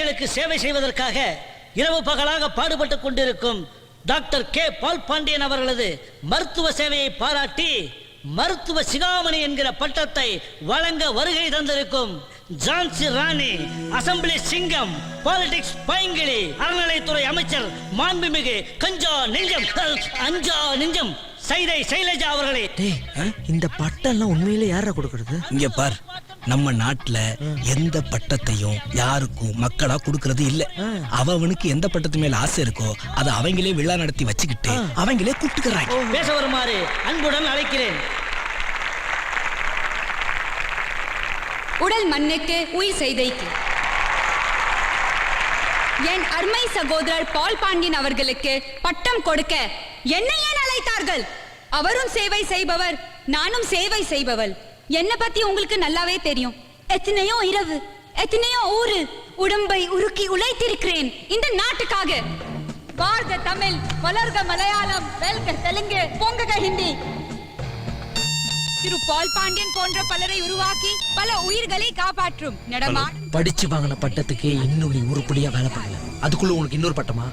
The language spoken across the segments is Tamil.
ஏழைகளுக்கு சேவை செய்வதற்காக இரவு பகலாக பாடுபட்டுக் கொண்டிருக்கும் டாக்டர் கே பால் பாண்டியன் அவர்களது மருத்துவ சேவையை பாராட்டி மருத்துவ சிகாமணி என்கிற பட்டத்தை வழங்க வருகை தந்திருக்கும் ஜான்சி ராணி, அசம்பிளி சிங்கம், பாலிடிக்ஸ் பைங்கிளி, அறநிலைத்துறை அமைச்சர் மாண்புமிகு அஞ்சா நெஞ்சம் சைதை சைலஜா அவர்களே. இந்த பட்டம் எல்லாம் உண்மையிலே யாரா கொடுக்கறது? இங்க பார், நம்ம நாட்டுல எந்த பட்டத்தையும் யாருக்கும் மக்களா கொடுக்கறது இல்ல. அவனுக்கு எந்த பட்டத்து மேல ஆசை இருக்கோ அதை அவங்களே விழா நடத்தி வச்சுக்கிட்டு அவங்களே கூப்பிட்டுக்கிறாங்க. பேச வருமாறு அன்புடன் அழைக்கிறேன். உடல் மண்ணுக்கு உயிர் செய்தைக்கு என் அருமை சகோதரர் பால் பாண்டியன் அவர்களுக்கு பட்டம் கொடுக்க என்னை ஏன் அழைத்தார்கள்? அவரும் சேவை செய்பவர், நானும் சேவை செய்பவள். என்ன பத்தி உங்களுக்கு நல்லாவே தெரியும். எத்தனையோ இரவு, எத்தனையோ ஊரு உடம்பை உருக்கி உழைத்திருக்கிறேன் இந்த நாட்டுக்காக. வாழ்க தமிழ், வளர்க மலையாளம், வெல்க தெலுங்கு, பொங்கக ஹிந்தி. திரு பால் பாண்டியன் போன்ற பலரை உருவாக்கி பல உயிர்களை காப்பாற்றும் படிச்சு வாங்கின பட்டத்துக்கு இன்னும் நீ உருப்படியா வேலை பண்ணல. அதுக்குள்ள உனக்கு இன்னொரு பட்டமா?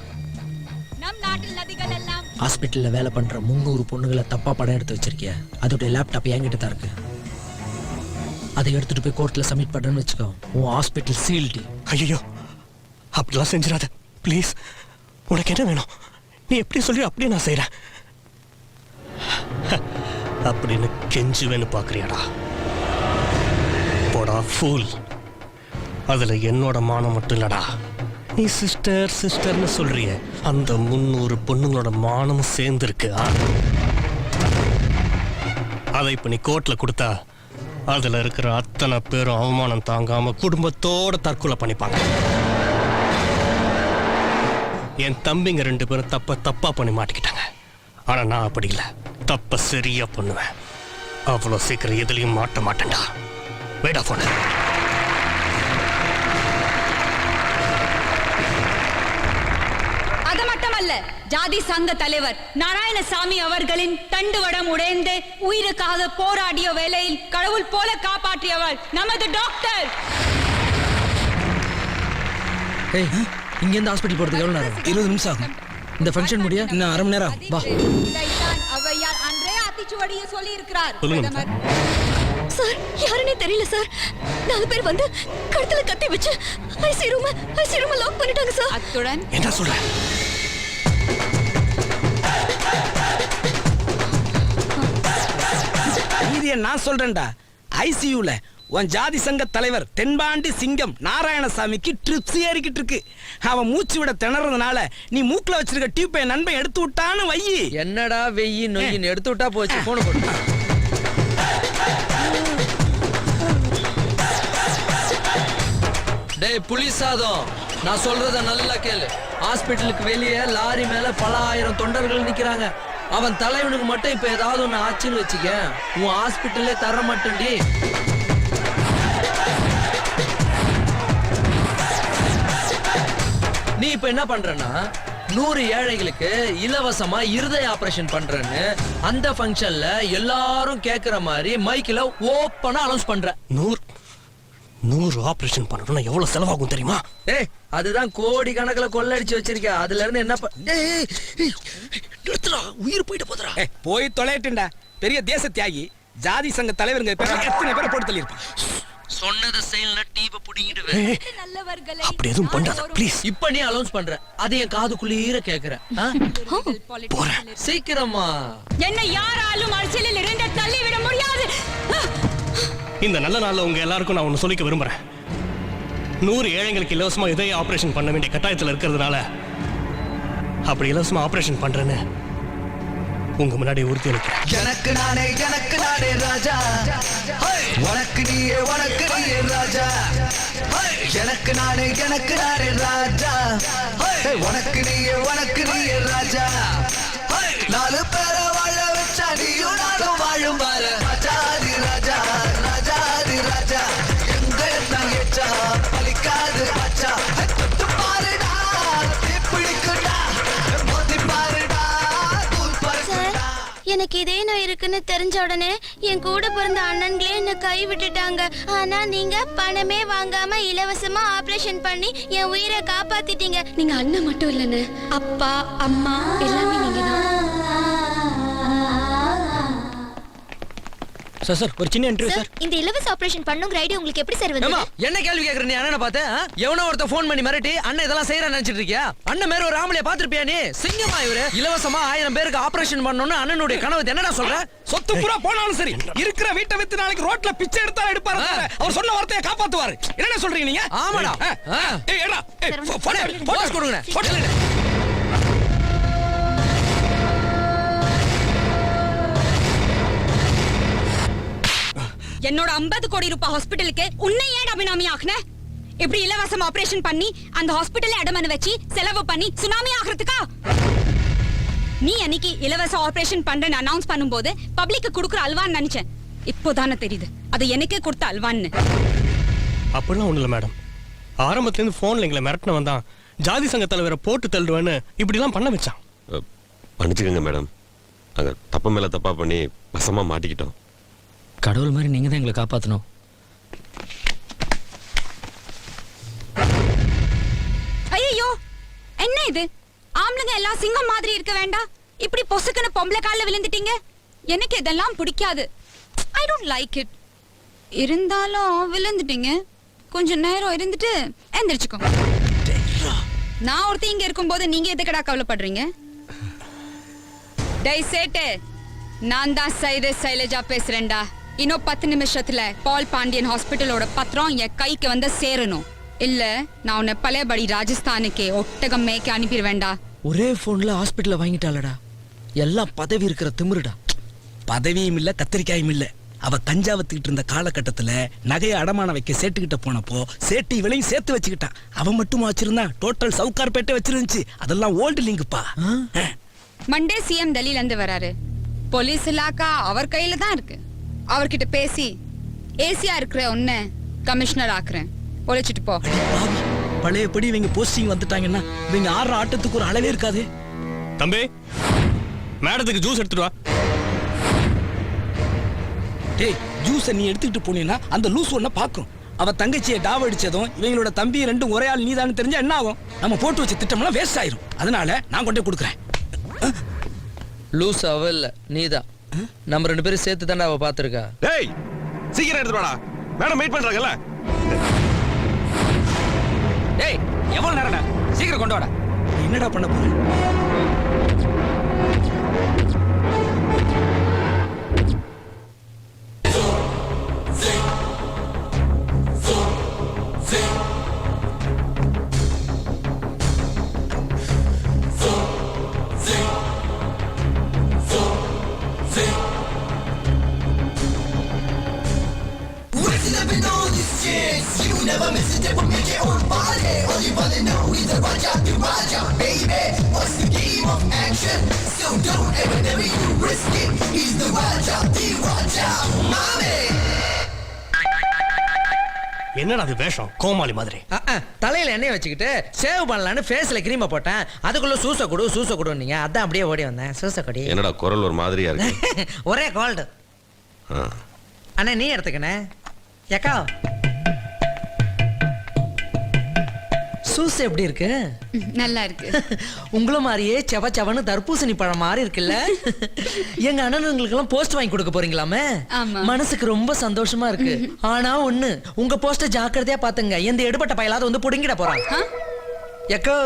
நம் நாட்டில் நதிகள் எல்லாம் ஹாஸ்பிட்டல்ல வேலை பண்ற 300 பொண்ணுகளை தப்பா படம் எடுத்து வச்சிருக்கிய. அதோட லேப்டாப் என்கிட்ட தான் இருக்கு. அதை எடுத்துட்டு போய் கோர்ட்ல சப்மிட் பண்றேன்னு வச்சுக்கோ, உன் ஹாஸ்பிட்டல் சீல்டு. ஐயோ, அப்படிலாம் செஞ்சிடாத ப்ளீஸ். உனக்கு என்ன வேணும்? நீ எப்படி சொல்லி அப்படியே நான் செய்யறேன் அப்படின்னு கெஞ்சுவேன்னு பாக்குறியாடா? போடா ஃபூல். அதுல என்னோட மானம் மட்டும் இல்லடா, நீ சிஸ்டர் சிஸ்டர்னு சொல்றிய அந்த 300 பொண்ணுங்களோட மானமும் சேர்ந்துருக்கு. அதை இப்ப நீ கோர்ட்ல கொடுத்தா அதுல இருக்கிற அத்தனை பேரும் அவமானம் தாங்காம குடும்பத்தோட தற்கொலை பண்ணிப்பாங்க. என் தம்பிங்க 2 பேரும் தப்பா பண்ணி மாட்டிக்கிட்டாங்க. ஆனா நான் அப்படி இல்லை, தப்ப சரியா பண்ணுவேன். அவ்வளோ சீக்கிரம் எதுலையும் மாட்ட மாட்டேன்டா. வேடா போன. அது மட்டுமல்ல, ஜாதி சங்க தலைவர் நாராயணசாமி அவர்களின் தண்டுவடம் உடைந்து உயிருக்காக போராடிய வேளையில் கடவுள் போல காப்பாற்றியவர் நமது டாக்டர். இங்க இருந்து ஹாஸ்பிட்டல் போறதுக்கு எவ்வளவு நேரம்? 20 நிமிஷம் ஆகும். இந்த ஃபங்க்ஷன் முடிய இன்னும் 1/2 மணி நேரம். வா. அவையார் அன்றே ஆத்திச்சுவடியை சொல்லி இருக்கிறார். சார், யாருன்னே தெரியல சார். 4 பேர் வந்து கழுத்துல கத்தி வச்சு ஐசி ரூம் லாக் பண்ணிட்டாங்க சார். அத்துடன் என்ன சொல்ற? இதைய நான் சொல்றேன்டா. ஐசியூல உன் ஜாதி சங்க தலைவர் தென்பாண்டி சிங்கம் நாராயணசாமிக்கு ட்ரிப்ஸ் ஏறிக்கிட்டு இருக்கு. அவன் மூச்சு விட திணறதுனால நீ மூக்குல வச்சிருக்க டியூப் என் நண்பன் எடுத்து விட்டான்னு வையி. என்னடா வெய்யி நொய்யின்னு எடுத்து விட்டா போச்சு. போன போட்டு டேய் புலி சாதம், நான் சொல்றத நல்லா கேளு. ஹாஸ்பிட்டலுக்கு வெளியே லாரி மேல பல ஆயிரம் தொண்டர்கள் நிக்கிறாங்க. அவன் தலைவனுக்கு மட்டும் இப்ப ஏதாவது ஒண்ணு ஆச்சுன்னு வச்சுக்க, உன் ஹாஸ்பிட்டல்லே தர மாட்டேன்டி. நீ இப்ப என்ன பண்றனா, 100 ஏழைகளுக்கு இலவசமா இருதய ஆபரேஷன் பண்றேன்னு அந்த ஃபங்க்ஷன்ல எல்லாரும் கேக்குற மாதிரி மைக்ல ஓப்பனா அனௌன்ஸ் பண்ற. 100 ஆபரேஷன் பண்ணணும்னா எவ்வளவு செலவாகும் தெரியுமா? ஏய், அதுதான் கோடி கணக்குல கொள்ளடிச்சு வச்சிருக்க. அதுல இருந்து என்ன உயிர் போயிட்டு போதுரா. போய் தொலைட்டுண்டா. பெரிய தேச தியாகி ஜாதி சங்க தலைவருங்க எத்தனை பேரை போட்டு தள்ளியிருப்பான். சொன்னத செயல்ல டீவ புடிங்கிடுவேன். நல்லவர்களை அப்படி எதுவும் பண்ணாத ப்ளீஸ். இப்ப நீ அனௌன்ஸ் பண்ற, அது என் காதுக்குள்ளீர கேக்குற. போறேன் சீக்கிரமா. என்னை யாராலும் அரசியலில் இருந்து தள்ளிவிட முடியாது. இந்த நல்ல நாள்ல உங்க எல்லாருக்கும் நான் ஒன்னு சொல்லிக்க விரும்புறேன். 100 ஏழைங்களுக்கு இலவசமா இதய ஆபரேஷன் பண்ண வேண்டிய கட்டாயத்துல இருக்கிறதுனால அப்படி இலவசமா ஆபரேஷன் பண்றேன்னு உங்க முன்னாடி உறுதி அளிக்கிறேன். எனக்கு நானே ராஜா, உனக்கு நீயே ராஜா. எனக்கு நானே ராஜா, உனக்கு நீயே ராஜா. 4 பேரை வாழ வச்சா நீயும் நானும் வாழும் பாரு. ராஜாதி ராஜா, ராஜாதி ராஜா, எங்க தான் ஏச்சா பலிக்காது பச்சா. பாருடா பிடிக்குடா, மோதி பாருடா, தூள் பறக்குடா. எனக்கு இதே நோய் இருக்குன்னு தெரிஞ்ச உடனே என் கூட பிறந்த அண்ணன்களே என்ன கை விட்டுட்டாங்க. ஆனா நீங்க பணமே வாங்காம இலவசமா ஆபரேஷன் பண்ணி என் உயிரை காப்பாத்திட்டீங்க. நீங்க அண்ணன் மட்டும் இல்லைன்னு, அப்பா அம்மா எல்லாமே நீங்க தான். சார் ஒரு சின்ன இன்டர்வியூ சார். இந்த இலவச ஆபரேஷன் பண்ணுங்கிற ஐடியா உங்களுக்கு எப்படி சார் ஏமா என்ன கேள்வி கேக்குற நீ? அண்ணனை பார்த்து எவனோ ஒருத்த ஃபோன் பண்ணி மிரட்டி அண்ணன் இதெல்லாம் செய்யறான்னு நினைச்சிட்டு இருக்கியா? அண்ணன் மேல ஒரு ஆம்பளைய பாத்துருப்பியா நீ? சிங்கமா இவரு இலவசமா 1000 பேருக்கு ஆபரேஷன் பண்ணணும்னு அண்ணனுடைய கனவு. என்னடா சொல்ற? சொத்து பூரா போனாலும் சரி, இருக்கிற வீட்டை வித்து நாளைக்கு ரோட்ல பிச்சை எடுத்தா எடுப்பாரு. அவர் சொன்ன வார்த்தையை காப்பாத்துவாரு. என்ன சொல்றீங்க நீங்க? ஆமாடா. ஏய் ஏடா போட்டோஸ் கொடுங்க. என்னோட 50 கோடி ரூபாய் ஹாஸ்பிட்டலுக்கு உன்னை ஏன் அபினாமி ஆக்குன? இப்படி இலவசம் ஆபரேஷன் பண்ணி அந்த ஹாஸ்பிட்டலை அடமான வச்சு செலவு பண்ணி சுனாமி ஆகிறதுக்கா? நீ அன்னைக்கு இலவச ஆபரேஷன் பண்றேன்னு அனௌன்ஸ் பண்ணும்போது பப்ளிக்கு கொடுக்குற அல்வான்னு நினைச்சேன். இப்போதானே தெரியுது அது எனக்கே கொடுத்த அல்வான்னு. அப்படிலாம் ஒண்ணு இல்லை மேடம். ஆரம்பத்துலேருந்து ஃபோனில் எங்களை மிரட்டினவன் தான் ஜாதி சங்க தலைவரை போட்டு தள்ளுவேன்னு இப்படிலாம் பண்ண வச்சான். மன்னிச்சுக்கோங்க மேடம், நாங்கள் தப்பு மேலே தப்பாக பண்ணி வசமாக மாட்டிக்கிட்டோம். கடவுள் மாதிரி நீங்க தான் எங்களை காப்பாத்தணும். ஐயோ என்ன இது? ஆம்பளைங்க எல்லாம் சிங்கம் மாதிரி இருக்க வேண்டாம், இப்படி பொசுக்குன்னு பொம்பளை கால்ல விழுந்துட்டீங்க. எனக்கு இதெல்லாம் பிடிக்காது. I don't like it. இருந்தாலும் விழுந்துட்டீங்க, கொஞ்ச நேரம் இருந்துட்டு எந்திரிச்சுக்கோங்க. நான் ஒருத்தி இங்க இருக்கும்போது நீங்க எதுக்கடா கவலைப்படுறீங்க? டேய் சேட்டு, நான் தான் சைலஜா பேசுறேன்டா. இன்னும் 10 நிமிஷத்துல பால் பாண்டியன் ஹாஸ்பிட்டலோட பத்திரம் என் கைக்கு வந்து சேரணும். இல்ல நான் உன்னை பழையபடி ராஜஸ்தானுக்கே ஒட்டகம் மேய்க்க அனுப்பிடுவேண்டா. ஒரே போன்ல ஹாஸ்பிட்டல்ல வாங்கிட்டாளடா. எல்லாம் பதவி இருக்கிற திமிருடா. பதவியும் இல்ல கத்திரிக்காயும் இல்ல. அவ கஞ்சாவத்துக்கிட்டு இருந்த காலகட்டத்துல நகையை அடமான வைக்க சேட்டுக்கிட்ட போனப்போ சேட்டு இவளையும் சேர்த்து வச்சுக்கிட்டான். அவன் மட்டும் வச்சிருந்தான் டோட்டல் சவுக்கார்பேட்டை வச்சிருந்துச்சு. அதெல்லாம் ஓல்டு லிங்குப்பா. மண்டே சிஎம் டெல்லியில இருந்து வராரு. போலீஸ் இலாக்கா அவர் கையில தான் இருக்கு. அவர்கிட்ட பேசி ஏசியா இருக்கிற உன்னை கமிஷனர் ஆக்குறேன். ஒழிச்சிட்டு போ. பழையபடி இவங்க போஸ்டிங் வந்துட்டாங்கன்னா இவங்க ஆடுற ஆட்டத்துக்கு ஒரு அளவே இருக்காது. தம்பி, மேடத்துக்கு ஜூஸ் எடுத்துட்டு வா. டேய், ஜூஸை நீ எடுத்துக்கிட்டு போனீங்கன்னா அந்த லூஸ் ஒன்ன பாக்கும். அவ தங்கச்சியை டாவ் அடிச்சதும் இவங்களோட தம்பி ரெண்டும் ஒரே ஆள் நீதான்னு தெரிஞ்சா என்ன ஆகும்? நம்ம போட்டு வச்ச திட்டம்லாம் வேஸ்ட் ஆயிரும். அதனால நான் கொண்டே கொடுக்குறேன். லூஸ் அவ இல்ல நீதான். நம்ம 2 பேரும் சேர்த்து தாண்டா அவ பாத்துருக்கா. டேய் சீக்கிரம் எடுத்து வாடா, மேடம் வெயிட் பண்றாங்கல்ல. டேய் எவ்வளவு நேரம்டா, சீக்கிரம் கொண்டு வாடா. என்னடா பண்ண போற? என்னடா அது வேஷம், கோமாளி மாதிரி. தலையில எண்ணெய் வச்சுக்கிட்டு சேவ் பண்ணலான்னு ஃபேஸ்ல கிரீமை போட்டேன். அதுக்குள்ள சூச கொடு நீங்க. அதான் அப்படியே ஓடி வந்தேன். சூச கொடி. என்னடா குரல் ஒரு மாதிரியா இருக்கு? ஒரே கோல்டு. அண்ணா நீ எடுத்துக்கண்ணே. ஏக்கா சூஸ் எப்படி இருக்கு? நல்லா இருக்கு. உங்கள மாதிரியே செவ செவன்னு தர்பூசணி பழம் மாதிரி இருக்குல்ல. எங்க அண்ணனுங்களுக்கு எல்லாம் போஸ்ட் வாங்கி கொடுக்க போறீங்களாமே? மனசுக்கு ரொம்ப சந்தோஷமா இருக்கு. ஆனா ஒண்ணு, உங்க போஸ்ட ஜாக்கிரதையா பாத்துங்க. எந்த எடுபட்ட பயலாவது வந்து புடுங்கிட போறான். எக்கோ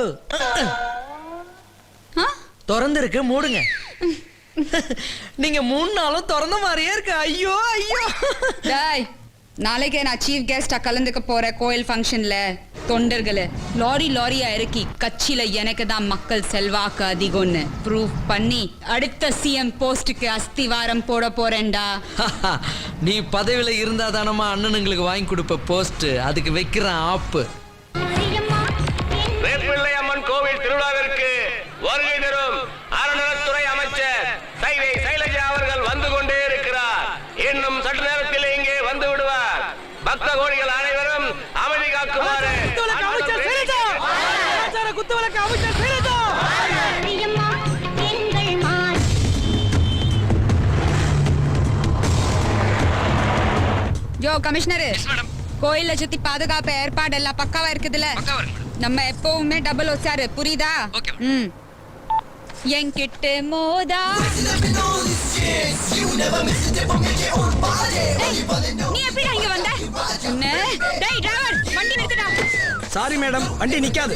திறந்து இருக்கு, மூடுங்க. நீங்க 3 நாளும் திறந்த மாதிரியே இருக்கு. ஐயோ ஐயோ. நாளைக்கே நான் சீஃப் கெஸ்டா கலந்துக்க போற கோயில் ஃபங்க்ஷன்ல தொண்டர்களை லாரியா இறக்கி கட்சியில எனக்கு தான் மக்கள் செல்வாக்கு அதிகம்னு ப்ரூவ் பண்ணி அடுத்த சிஎம் போஸ்டுக்கு அஸ்திவாரம் போட போறேன்டா. நீ பதவியில இருந்தா தானமா அண்ணனுங்களுக்கு வாங்கி கொடுப்ப போஸ்ட். அதுக்கு வைக்கிறேன் ஆப்பு. வேப்பிள்ளையம்மன் கோவில் திருவிழாவிற்கு வருகை தரும் அறநிலைத்துறை அமைச்சர் சைவை சைலஜா அவர்கள் வந்து கொண்டே இருக்கிறார். இன்னும் சற்று நேரத்தில் இங்கே வந்து விடுவார். பக்த கோடிகள் அனைவரும் அமைதி காக்குமாறு. கமிஷனர், கோயில சுத்தி பாதுகாப்பு ஏற்பாடு எல்லாம் பக்காவா இருக்குதுல்ல? நம்ம எப்பவுமே டபுள் ஒசாரு, புரியுதா? ம். என்கிட்ட மோதா. நீ எப்படி இங்க வந்த? டேய் டிரைவர், வண்டி நிறுத்துடா. சாரி மேடம், வண்டி நிக்காது.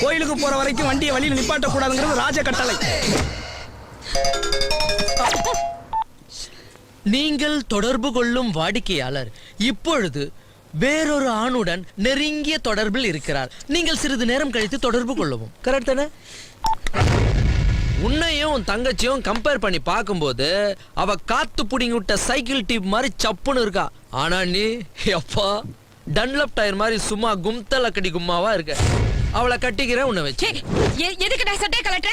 கோயிலுக்கு போற வரைக்கும் வண்டியை வழியில் நிப்பாட்ட கூடாதுங்கிறது ராஜ கட்டளை. நீங்கள் தொடர்பு கொள்ளும் வாடிக்கையாளர் இப்பொழுது வேறொரு ஆணுடன் நெருங்கிய தொடர்பில் இருக்கிறார். நீங்கள் சிறிது நேரம் கழித்து தொடர்பு கொள்ளவும். கரெக்ட் தானே? உன்னையும் உன் தங்கச்சியும் கம்பேர் பண்ணி பார்க்கும்போது அவ காத்து புடிங்கி விட்ட சைக்கிள் டிப் மாதிரி சப்புன்னு இருக்கா. ஆனா நீ எப்பா டன்லப் டயர் மாதிரி சும்மா கும்தல கடி கும்மாவா இருக்க. அவளை கட்டிக்கிறேன் உன்னை வச்சு. எதுக்கு நான் சட்டை கலட்ட?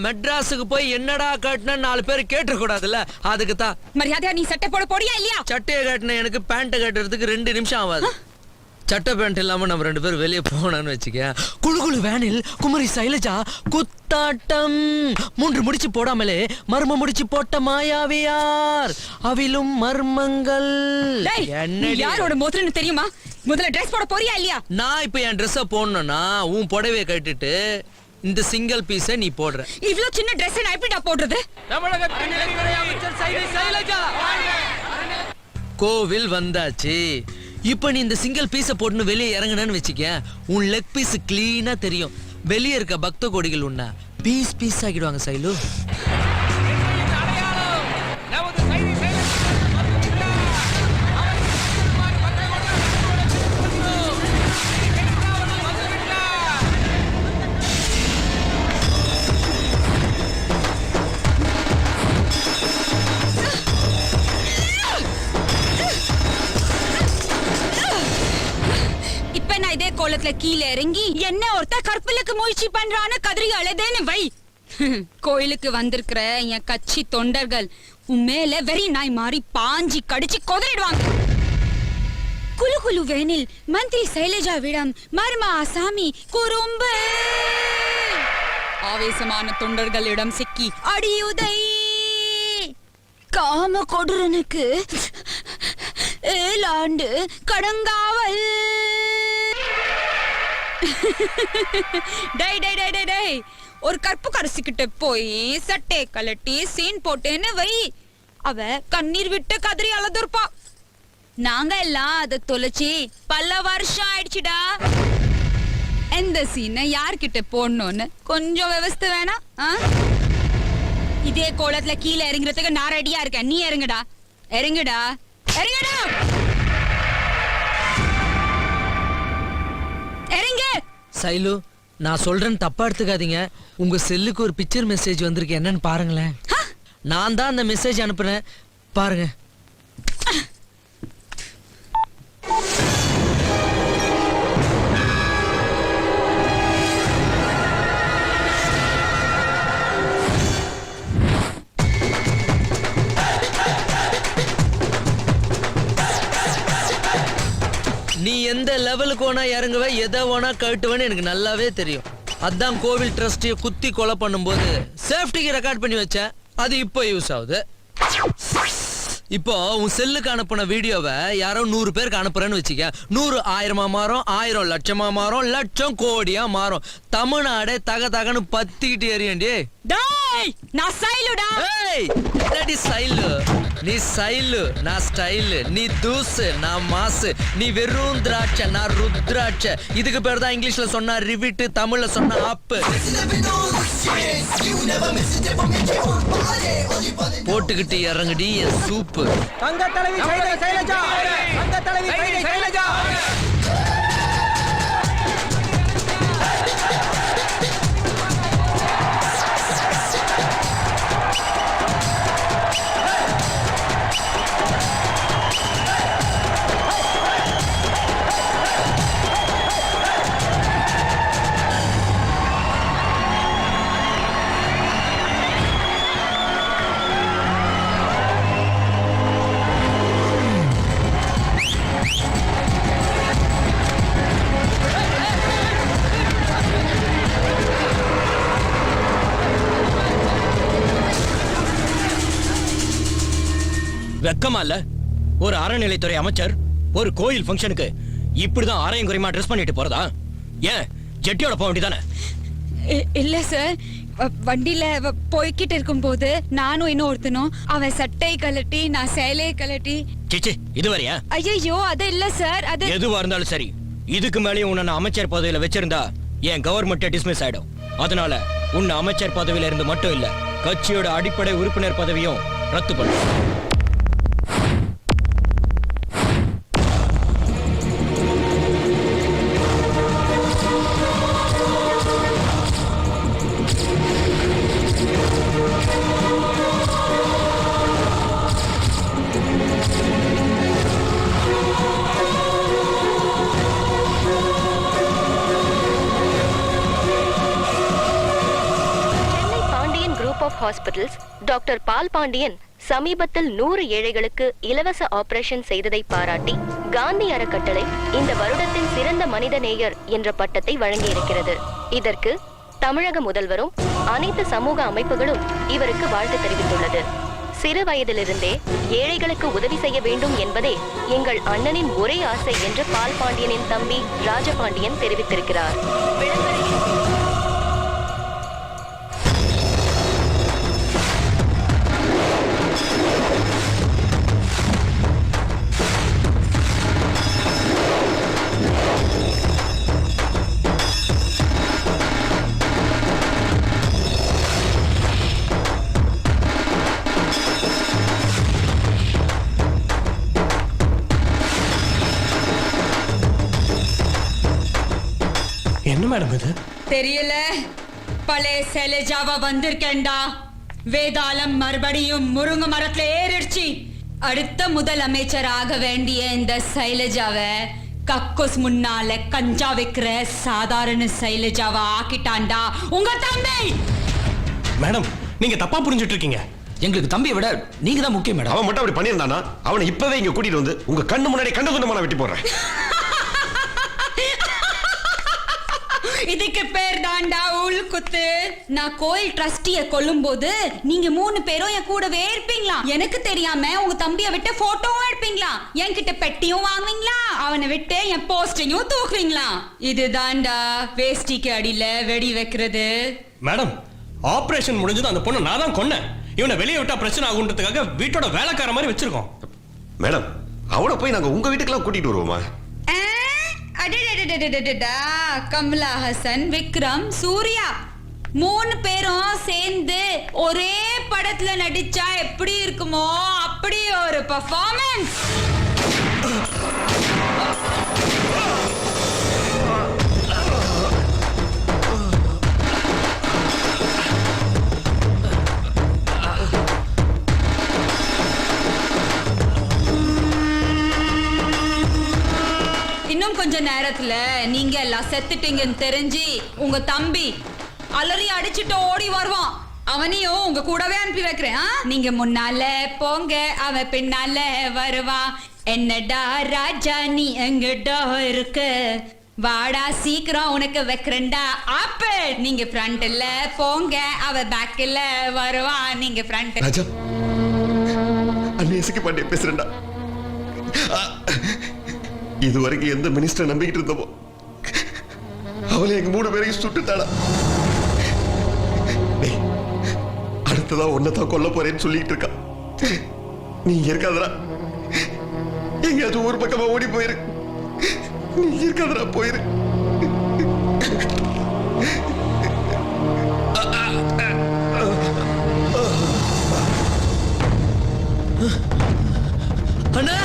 மெட்ராஸுக்கு போய் என்னடா கட்டின 4 பேர் கேட்ட கூடாதுல்ல, அதுக்கு தான். மரியாதையா நீ சட்டை போட போறியா இல்லையா? சட்டையை கட்டின எனக்கு பேண்ட் கட்டுறதுக்கு 2 நிமிஷம் ஆகாது. சட்டை பேண்ட் இல்லாம நம்ம 2 பேரும் வெளியே போனோம்னு வச்சுக்க, குழு வேனில் குமரி சைலஜா குத்தாட்டம் 3 முடிச்சு போடாமலே மர்ம முடிச்சு போட்ட மாயாவியார் அவிலும் மர்மங்கள். யாரோட மோதிரன்னு தெரியுமா? முதல்ல டிரஸ் போட போறியா இல்லையா? நான் இப்ப என் ட்ரெஸ்ஸ போடணும்னா உன் புடவையை கட்டிட்டு இந்த சிங்கிள் பீஸை நீ போடுற. இவ்ளோ சின்ன டிரஸ் நான் எப்படிடா போடுறது? கோவில் வந்தாச்சு. இப்ப நீ இந்த சிங்கிள் பீஸ போட்டுன்னு வெளியே இறங்குனன்னு வச்சுக்க, உன் லெக் பீஸ் கிளீனா தெரியும். வெளியே இருக்க பக்த கோடிகள் உன்ன பீஸ் ஆகிடுவாங்க சைலு. இதே கோலத்துல கீழே இறங்கி என்ன ஒருத்த கற்பலுக்கு முயற்சி பண்றான்னு கதறி அழுதேன்னு வை. கோயிலுக்கு வந்திருக்கிற என் கட்சி தொண்டர்கள் உன் மேல வெறி நாய் மாறி பாஞ்சி கடிச்சு கொதறிடுவாங்க. குலு குலு வேனில் மந்திரி சைலஜாவிடம் மர்ம ஆசாமி குறும்பு ஆவேசமான தொண்டர்களிடம் சிக்கி அடியுதை. காம கொடூரனுக்கு 7 ஆண்டு கடங்காவல். டேய் ஒரு கற்பு கரசிக்கிட்ட போய் சட்டை கலட்டி சீன் போட்டேன்னு வை, அவ கண்ணீர் விட்டு கதறி அழுதுருப்பா. நாங்க எல்லாம் அதை தொலைச்சி பல வருஷம் ஆயிடுச்சுடா. எந்த சீனை யார்கிட்ட போடணும்னு கொஞ்சம் விவஸ்தை வேணா? இதே கோலத்துல கீழே இறங்குறதுக்கு நான் ரெடியா இருக்கேன். நீ இறங்குடா. சைலு, நான் சொல்றேன் தப்பா எடுத்துக்காதீங்க. உங்க செல்லுக்கு ஒரு பிக்சர் மெசேஜ் வந்திருக்கு, என்னன்னு பாருங்களேன். நான் தான் அந்த மெசேஜ் அனுப்புறேன், பாருங்க. நீ எந்த லெவலுக்கு வேணா இறங்குவ, எதை வேணா கட்டுவேன்னு எனக்கு நல்லாவே தெரியும். அதான் கோவில் ட்ரஸ்டியை குத்தி கொலை பண்ணும்போது சேஃப்டிக்கு ரெக்கார்ட் பண்ணி வச்சேன். அது இப்போ யூஸ் ஆகுது. இப்போ உன் செல்லுக்கு அனுப்பின வீடியோவை யாரோ 100 பேருக்கு அனுப்புறேன்னு வச்சுக்க, 100 1000 மாறும், 1000 லட்சமா மாறும், லட்சம் கோடியா மாறும். தமிழ்நாடே தகன்னு பத்திக்கிட்டு எறியண்டி. நான் சைலுடா. என்னடி சைலு? நீ சைலு, நான் ஸ்டைலு. நீ தூசு, நான் மாசு. நீ வெறும் திராட்சை, நான் ருத்ராட்சை. இதுக்கு பேர் தான் இங்கிலீஷ்ல சொன்னா ரிவிட்டு, தமிழ்ல சொன்னா ஆப்பு. போட்டுக்கிட்டு இறங்குடி என் சூப்பு. வெக்கமா இல்ல? ஒரு அறநிலைத்துறை அமைச்சர் ஒரு கோயில் ஃபங்க்ஷனுக்கு இப்படிதான் அரையும் குறையுமா ட்ரெஸ் பண்ணிட்டு போறதா? ஏன் ஜெட்டியோட போக வேண்டியதானே? இல்ல சார், வண்டியில போய்கிட்டு இருக்கும் போது நானும் இன்னொருத்தனும் அவன் சட்டை கழட்டி நான் சேலையை கழட்டி. சிச்சி, இது வரையா? ஐயோ அது இல்ல சார், அது எதுவா இருந்தாலும் சரி, இதுக்கு மேலேயும் உன்னை அமைச்சர் பதவியில வச்சிருந்தா என் கவர்மெண்ட் டிஸ்மிஸ் ஆயிடும். அதனால உன்னை அமைச்சர் பதவியில இருந்து மட்டும் இல்ல, கட்சியோட அடிப்படை உறுப்பினர் பதவியும் ரத்து பண்ணு. ஹாஸ்பிட்டல்ஸ் டாக்டர் பால் பாண்டியன் சமீபத்தில் 100 ஏழைகளுக்கு இலவச ஆபரேஷன் செய்ததை பாராட்டி காந்தி அறக்கட்டளை இந்த வருடத்தின் சிறந்த மனித நேயர் என்ற பட்டத்தை வழங்கியிருக்கிறது. இதற்கு தமிழக முதல்வரும் அனைத்து சமூக அமைப்புகளும் இவருக்கு வாழ்த்து தெரிவித்துள்ளது. சிறு வயதிலிருந்தே ஏழைகளுக்கு உதவி செய்ய வேண்டும் என்பதே எங்கள் அண்ணனின் ஒரே ஆசை என்று பால் பாண்டியனின் தம்பி ராஜபாண்டியன் தெரிவித்திருக்கிறார். என்ன மேடம் இது? தெரியல, பழைய சைலஜாவா வந்திருக்கேன்டா. வேதாளம் மறுபடியும் முருங்க மரத்துல ஏறிடுச்சு. அடுத்த முதலமைச்சர் ஆக வேண்டிய இந்த சைலஜாவை கக்கூஸ் முன்னால கஞ்சா வைக்கிற சாதாரண சைலஜாவா ஆக்கிட்டான்டா உங்க தம்பி. மேடம், நீங்க தப்பா புரிஞ்சுட்டு இருக்கீங்க. எங்களுக்கு தம்பியை விட நீங்க தான் முக்கியம் மேடம். அவன் மட்டும் அப்படி பண்ணியிருந்தானா அவனை இப்பவே இங்க கூட்டிட்டு வந்து உங்க கண்ணு முன்னாடி கண்டு துண்டமான வெட்டி போடுறேன். இதுக்கு பேர் தாண்டா உள்குத்து. நான் கோயில் ட்ரஸ்டிய கொல்லும் போது நீங்க 3 பேரும் என் கூடவே இருப்பீங்களா? எனக்கு தெரியாம உங்க தம்பிய விட்டு போட்டோவும் எடுப்பீங்களா? என்கிட்ட பெட்டியும் வாங்குவீங்களா? அவனை விட்டு என் போஸ்டிங்கும் தூக்குறீங்களா? இது தாண்டா வேஷ்டிக்கு அடியில வெடி வைக்கிறது. மேடம், ஆபரேஷன் முடிஞ்சது அந்த பொண்ணு நான் தான் கொன்னேன். இவனை வெளியே விட்டா பிரச்சனை ஆகுன்றதுக்காக வீட்டோட வேலைக்கார மாதிரி வச்சிருக்கோம். மேடம், அவனை போய் நாங்க உங்க வீட்டுக்கெல்லாம் கூட்டிட்டு வருவோமா? கமலா ஹாசன், விக்ரம், சூர்யா 3 பேரும் சேர்ந்து ஒரே படத்துல நடிச்சா எப்படி இருக்குமோ அப்படி ஒரு பெர்ஃபார்மன்ஸ். இன்னும் கொஞ்ச நேரத்துல நீங்க எல்லாம் செத்துட்டீங்கன்னு தெரிஞ்சு உங்க தம்பி அலறி அடிச்சுட்டு ஓடி வருவான். அவனையும் உங்க கூடவே அனுப்பி வைக்கிறேன். நீங்க முன்னால போங்க, அவன் பின்னால வருவான். என்னடா ராஜா நீ எங்கடா இருக்க, வாடா சீக்கிரம் உனக்கு வைக்கிறேன்டா ஆப்பிள். நீங்க ஃப்ரண்ட்ல போங்க, அவ பேக்ல வருவான். நீங்க ஃப்ரண்ட். ராஜா, அன்னைக்கு பாண்டிய பேசுறேன்டா. இதுவரைக்கும் எந்த மினிஸ்டர் நம்பிக்கிட்டு இருந்தோமோ அவளை எங்க 3 பேரையும் சுட்டுட்டாளா. அடுத்ததா ஒன்னதான் கொல்ல போறேன்னு சொல்லிட்டு இருக்கா. நீ இருக்காதரா, எங்கேயாச்சும் ஊர் பக்கமா ஓடி போயிரு. நீ இருக்காதரா, போயிரு. அண்ணா,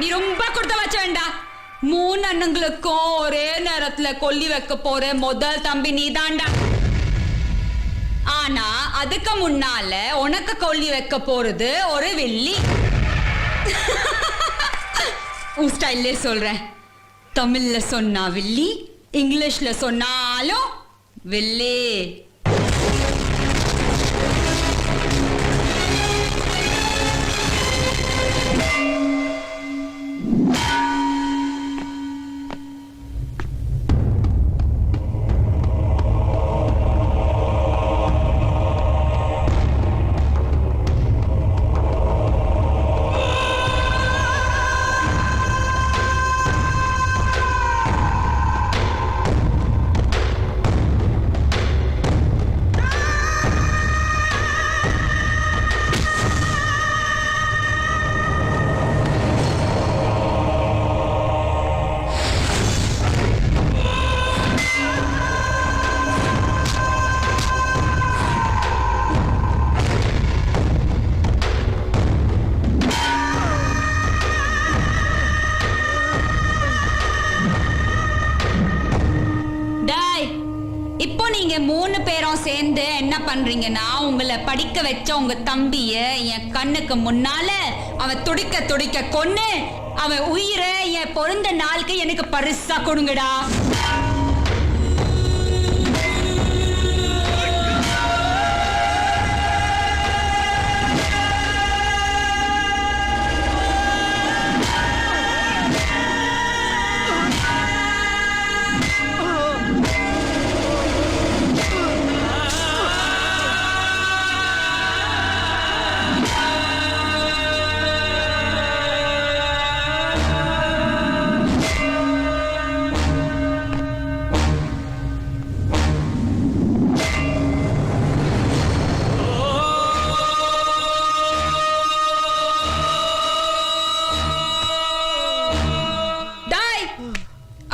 நீ ரொம்ப கொடுத்த வச்ச வேண்டாம். 3 அண்ணங்களுக்கும் ஒரே நேரத்துல கொல்லி வைக்க போற முதல் தம்பி நீ தாண்டா. ஆனா அதுக்கு முன்னால உனக்கு கொல்லி வைக்க போறது ஒரு வெள்ளி. உன் ஸ்டைல்லே சொல்றேன். தமிழ்ல சொன்னா வெள்ளி, இங்கிலீஷ்ல சொன்னாலும் வெள்ளி. நீங்க 3 பேரும் சேர்ந்து என்ன பண்றீங்கன்னா, உங்களை படிக்க வச்ச உங்க தம்பிய என் கண்ணுக்கு முன்னால அவன் துடிக்க துடிக்க கொன்னு அவன் உயிரை என் பிறந்த நாளுக்கு எனக்கு பரிசா கொடுங்கடா.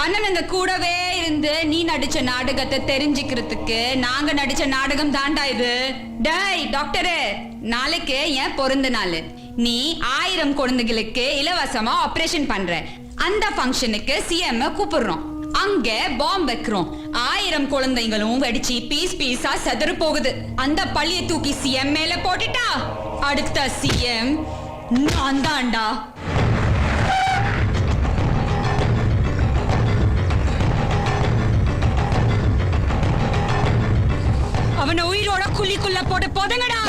அண்ணனுங்க கூடவே இருந்து நீ நடிச்ச நாடகத்தை தெரிஞ்சுக்கிறதுக்கு நாங்க நடிச்ச நாடகம் தாண்டா இது. டேய் டாக்டரு, நாளைக்கு என் பிறந்த நாள். நீ 1000 குழந்தைகளுக்கு இலவசமா ஆபரேஷன் பண்ற. அந்த ஃபங்க்ஷனுக்கு சிஎம் கூப்பிடுறோம். அங்க பாம்பு வைக்கிறோம். 1000 குழந்தைகளும் வெடிச்சு பீஸ் பீஸா செதறு போகுது. அந்த பழிய தூக்கி சிஎம் மேல போட்டுட்டா அடுத்த சிஎம் நான் தான்டா. அவனை உயிரோட குழிக்குள்ள போட்டு போதுங்கடா.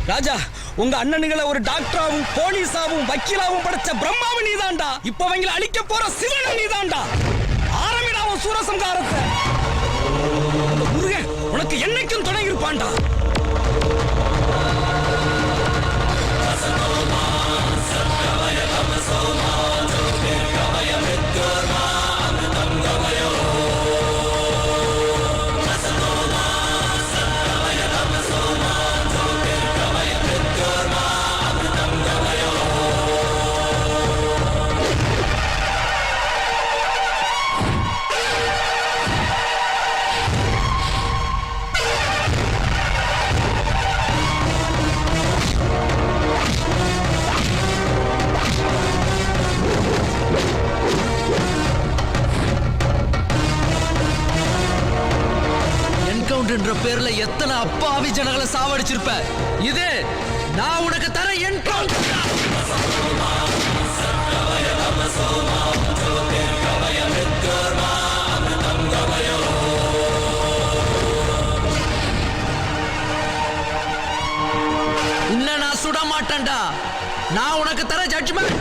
ராஜா, உங்க அண்ணனுங்களை ஒரு டாக்டராவும் போலீஸாவும் வக்கீலாவும் படைச்ச பிரம்மாவும் நீதான்டா. இப்ப அவங்களை அழிக்க போற சிவனும் நீதான்டா. ஆரம்பிடாவும் சூரசம்காரத்தை. முருகன் உனக்கு என்னைக்கும் துணை இருப்பான்டா. என்கவுண்டர்ன்ற பேர்ல எத்தனை அப்பாவி ஜனங்களை சாவடிச்சிருப்ப. இது நான் உனக்கு தர என்கவுண்டர். உன்னை நான் சுட மாட்டேன்டா. நான் உனக்கு தர ஜட்ஜ்மெண்ட்